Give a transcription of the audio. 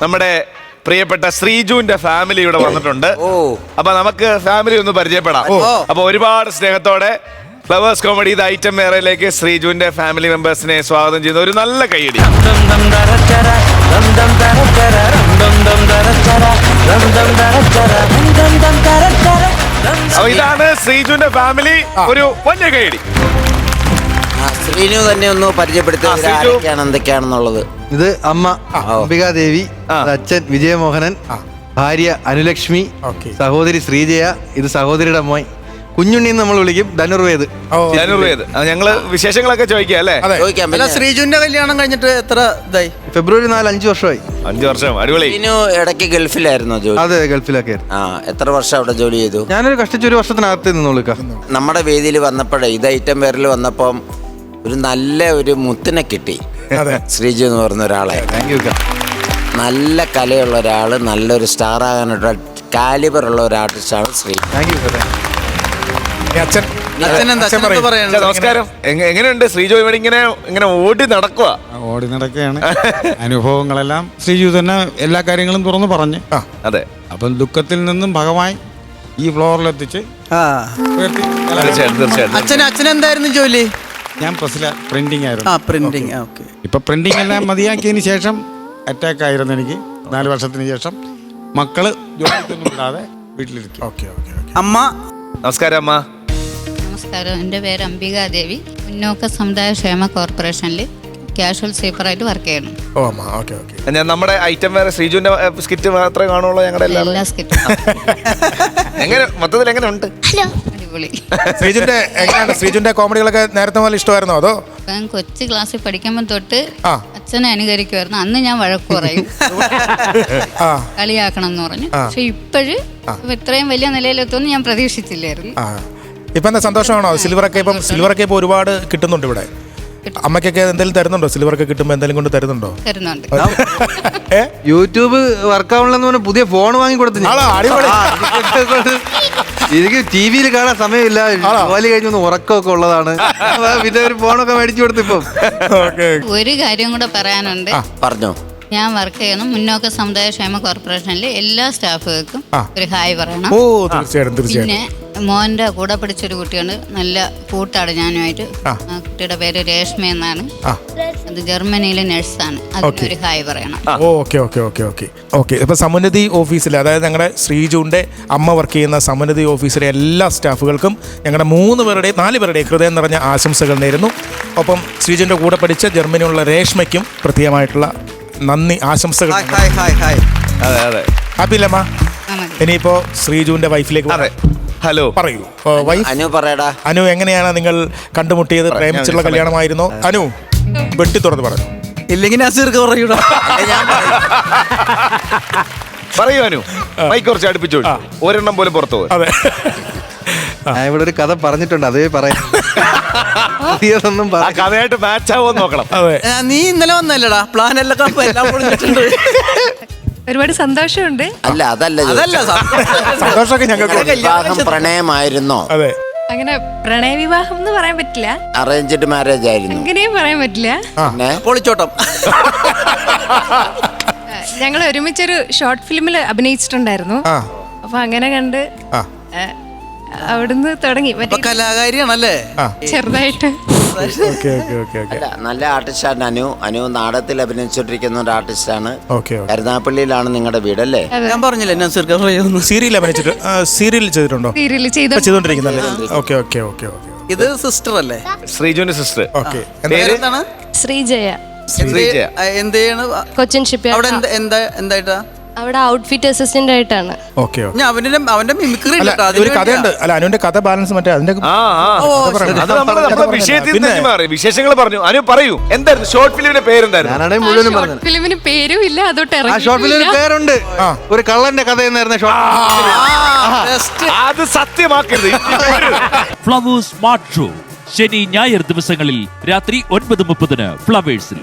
നമ്മുടെ പ്രിയപ്പെട്ട ശ്രീജുവിന്റെ ഫാമിലി ഇവിടെ വന്നിട്ടുണ്ട്. അപ്പൊ നമുക്ക് ഫാമിലി ഒന്ന് പരിചയപ്പെടാം. അപ്പൊ ഒരുപാട് സ്നേഹത്തോടെ ഫ്ലവേഴ്സ് കോമഡി ഇത് ഐറ്റം വേറെയിലേക്ക് ശ്രീജുവിന്റെ ഫാമിലി മെമ്പേഴ്സിനെ സ്വാഗതം ചെയ്യുന്ന ഒരു നല്ല കൈയടി. അപ്പൊ ഇതാണ് ശ്രീജുവിന്റെ ഫാമിലി. ഒരു വലിയ കൈയടി. ശ്രീനു തന്നെ ഒന്ന് പരിചയപ്പെടുത്തുക എന്തൊക്കെയാണെന്നുള്ളത്. ഇത് അമ്മ അംബികാദേവി, അച്ഛൻ വിജയമോഹനൻ, ഭാര്യ അനുലക്ഷ്മി, സഹോദരി ശ്രീജയ, ഇത് സഹോദരിയുടെ മോൻ കുഞ്ഞുണ്ണി നമ്മൾ വിളിക്കും, ധനുർവേദ്. ഞങ്ങള് വിശേഷങ്ങളൊക്കെ ചോദിക്കാം അല്ലേ? ശ്രീജുവിന്റെ കല്യാണം കഴിഞ്ഞിട്ട് എത്ര ഇതായി? ഫെബ്രുവരി 4 5 വർഷമായി. 5 വർഷം. അടിപൊളി. ശ്രീനു ഇടയ്ക്ക് ഗൾഫിലായിരുന്നോ ജോലി? അതെ, ഗൾഫിലൊക്കെ. എത്ര വർഷം അവിടെ ജോലി ചെയ്തു? ഞാനൊരു കഷ്ടിച്ച് 1 വർഷത്തിനകത്ത് നിന്നോളിക്കാം. നമ്മുടെ വേദിയിൽ വന്നപ്പോഴേ ഇത് ഐറ്റം പേരിൽ വന്നപ്പം ഒരു നല്ല ഒരു മുത്തിനെ കിട്ടി. ശ്രീജു എന്ന് പറയുന്ന ഒരാളെ, നല്ല കലയുള്ള ഒരാള്, നല്ലൊരു സ്റ്റാർ ആകാനുള്ള കാലിബർ ഉള്ള ഒരു ആർട്ടിസ്റ്റാണ് ശ്രീ. നമസ്കാരം. എങ്ങനെയുണ്ട് ശ്രീജു? ഇവിടെ ഇങ്ങനെ ഓടി നടക്കുകയാണ്. അനുഭവങ്ങളെല്ലാം ശ്രീജു തന്നെ എല്ലാ കാര്യങ്ങളും തുറന്നു പറഞ്ഞു. അതെ. അപ്പം ദുഃഖത്തിൽ നിന്നും ഭഗവാൻ ഈ ഫ്ലോറിലെത്തിച്ച് അച്ഛൻ എന്തായിരുന്നു ജോലി? ഞാൻ പ്രിന്റിംഗ് ആയിരുന്നു. പ്രിന്റിംഗ്. ഇപ്പൊ പ്രിന്റിംഗ് എല്ലാം മതിയാക്കിയതിന് ശേഷം അറ്റാക്ക് ആയിരുന്നു എനിക്ക്. 4 വർഷത്തിന് ശേഷം മക്കള് ജോലിക്കൊന്നും വിടാതെ വീട്ടിലിരിക്കും. അമ്മ. നമസ്കാരം അമ്മ. നമസ്കാരം. എൻ്റെ പേര് അംബികാദേവി. മുന്നോക്ക സമുദായ ക്ഷേമ കോർപ്പറേഷനിൽ കാഷ്വൽ സ്വീപ്പറായിട്ട് വർക്ക് ചെയ്യണം. ഞാൻ നമ്മുടെ ഐറ്റം വേറെ ശ്രീജുവിന്റെ സ്കിറ്റ് മാത്രമേ കാണുള്ളൂ. ഞങ്ങളുടെ എല്ലാ സ്കിറ്റും മൊത്തത്തിൽ എങ്ങനെ ഉണ്ട്? അടിപൊളി. ശ്രീജുവിന്റെ കോമഡികളൊക്കെ നേരത്തെ പോലെ ഇഷ്ടമായിരുന്നോ? അതോ ഞാൻ കൊച്ചു ക്ലാസ്സിൽ പഠിക്കുമ്പോൾ തൊട്ട് അച്ഛനെ അനുകരിക്കുമായിരുന്നു. അന്ന് ഞാൻ വഴക്ക് പറയും, കളിയാക്കണം എന്ന് പറഞ്ഞു. പക്ഷെ ഇത്രയും വലിയ നിലയിലെത്തുമെന്ന് ഞാൻ പ്രതീക്ഷിച്ചില്ലായിരുന്നു. ഇപ്പൊ എന്താ സന്തോഷമാണോ? സിൽവറൊക്കെ ഇപ്പൊ ഒരുപാട് കിട്ടുന്നുണ്ട് ഇവിടെ. അമ്മയ്ക്കൊക്കെ എന്തെങ്കിലും തരുന്നുണ്ടോ? സിൽവറൊക്കെ കിട്ടുമ്പോ എന്തെങ്കിലും കൊണ്ട് തരുന്നുണ്ടോ? യൂട്യൂബ് വർക്കാവണെന്ന് പറഞ്ഞ പുതിയ ഫോൺ വാങ്ങി കൊടുത്തു. എനിക്ക് ടിവിയിൽ കാണാൻ സമയമില്ല, ജോലി കഴിഞ്ഞൊന്ന് ഉറക്കമൊക്കെ ഉള്ളതാണ്. പിന്നെ ഒരു ഫോണൊക്കെ മേടിച്ചു കൊടുത്തു. ഇപ്പം ഒരു കാര്യം കൂടെ പറയാനുണ്ട്. പറഞ്ഞോ. ഞാൻ വർക്ക് ചെയ്യുന്ന മുന്നോക്ക സമുദായ ക്ഷേമ കോർപ്പറേഷനിലെ എല്ലാ സ്റ്റാഫുകൾക്കും ഒരു ഹായ് പറയണം. പിന്നെ മോന്റെ കൂടെ പഠിച്ചൊരു കുട്ടിയുണ്ട്, നല്ല കൂട്ടാണ് ഞാനുമായിട്ട്. ആ കുട്ടിയുടെ പേര് രേഷ്മ എന്നാണ്. അത് ജർമ്മനിയിലെ നഴ്സാണ്. അതിനൊരു ഹായ് പറയണം. ഇപ്പൊ സമുന്നതി ഓഫീസിൽ, അതായത് ഞങ്ങളുടെ ശ്രീജുവിന്റെ അമ്മ വർക്ക് ചെയ്യുന്ന സമുന്നതി ഓഫീസിലെ എല്ലാ സ്റ്റാഫുകൾക്കും ഞങ്ങളുടെ 4 പേരുടെയും ഹൃദയം നിറഞ്ഞ ആശംസകൾ നേരുന്നു. ഒപ്പം ശ്രീജുവിന്റെ കൂടെ പഠിച്ച ജർമ്മനിയുള്ള രേഷ്മയ്ക്കും പ്രത്യേകമായിട്ടുള്ള നന്ദി, ആശംസകൾ. ഹാപ്പി അല്ലമ്മ? ഇനിയിപ്പോ ശ്രീജുവിന്റെ വൈഫിലേക്ക്. ഹലോ, പറയൂ. അനു പറയടാ. അനു, എങ്ങനെയാണ് നിങ്ങൾ കണ്ടുമുട്ടിയത്? പ്രേമിച്ചുള്ള കല്യാണമായിരുന്നോ? അനു വെട്ടി തുറന്ന് പറഞ്ഞു. ഇല്ലെങ്കിൽ പറയൂ അനു. മൈക്ക് കുറച്ച് അടുപ്പിച്ചു, ഒരെണ്ണം പോലും പുറത്തു പോകും. അതെ, ഞാൻ ഇവിടെ ഒരു കഥ പറഞ്ഞിട്ടുണ്ട്, അതേ പറയാം. കഥയായിട്ട് മാച്ച് ആവുമെന്ന് നോക്കണം. അതെ. നീ ഇന്നലെ വന്നല്ലടാ, പ്ലാൻ എല്ലാം പൊളിഞ്ഞിട്ടുണ്ട്. ഒരുപാട് സന്തോഷമുണ്ട്. അതല്ല സന്തോഷമൊക്കെ ഞങ്ങൾക്ക്. പ്രണയമായിരുന്നോ? അതെ. അങ്ങനെ പ്രണയ വിവാഹം എന്ന് പറയാൻ പറ്റില്ല, അറേഞ്ച്ഡ് മാരേജ് ആയിരുന്നു. അങ്ങനെയും പറയാൻ പറ്റില്ല. പൊളിച്ചോട്ടം. ഞങ്ങൾ ഒരുമിച്ചൊരു ഷോർട്ട് ഫിലിമിൽ അഭിനയിച്ചിട്ടുണ്ടായിരുന്നു. അപ്പൊ അങ്ങനെ കണ്ട് അവിടുന്ന് തുടങ്ങി. കലാകാരിയാണല്ലേ? ചെറുതായിട്ട്. നല്ല ആർട്ടിസ്റ്റാണ് അനു നാടകത്തിൽ അഭിനയിച്ചോണ്ടിരിക്കുന്ന ഒരു ആർട്ടിസ്റ്റാണ്. കരുനാഗപ്പള്ളിയിലാണ് നിങ്ങളുടെ വീടല്ലേ? ഞാൻ പറഞ്ഞില്ലേ സീരിയൽ അഭിനയിച്ചിട്ട്. സീരിയൽ ചെയ്തിട്ടുണ്ടോ? സീരിയൽ ചെയ്തോണ്ടിരിക്കുന്നല്ലേ? ഇത് സിസ്റ്റർ അല്ലേ? ശ്രീജുവിന്റെ സിസ്റ്റർ. എന്താണ്? ശ്രീജയ. എന്ത് ചെയ്യണ്? കൊച്ചിൻ ഷിപ്പ്. അവിടെ എന്തായിട്ടാ? അവിടെ ഔട്ട്ഫിറ്റ് അസിസ്റ്റന്റ് ആയിട്ടാണ്. അവന്റെ മിമിക്രി ഒരു കഥയുണ്ട്. അല്ല, അനുവിന്റെ കഥ ബാലൻസ് മറ്റേ അതിന്റെ വിശേഷങ്ങൾ പറഞ്ഞു. അനു പറയൂ, എന്തായിരുന്നു ഷോർട്ട് ഫിലിമിന്റെ പേരെന്തായിരുന്നു? ഫിലിമിന് പേരും ഇല്ല, അതോട്ട് ഷോർട്ട് ഫിലിമിന് പേരുണ്ട്. ഒരു കള്ളന്റെ കഥ എന്നായിരുന്നു ഷോർട്ട്. അത് സത്യമാക്കരുത്. ഫ്ലവേഴ്സ് സ്മാർട്ട് ഷോ ശനി ഞായർ ദിവസങ്ങളിൽ രാത്രി 9:30 ഫ്ലവേഴ്സിൽ.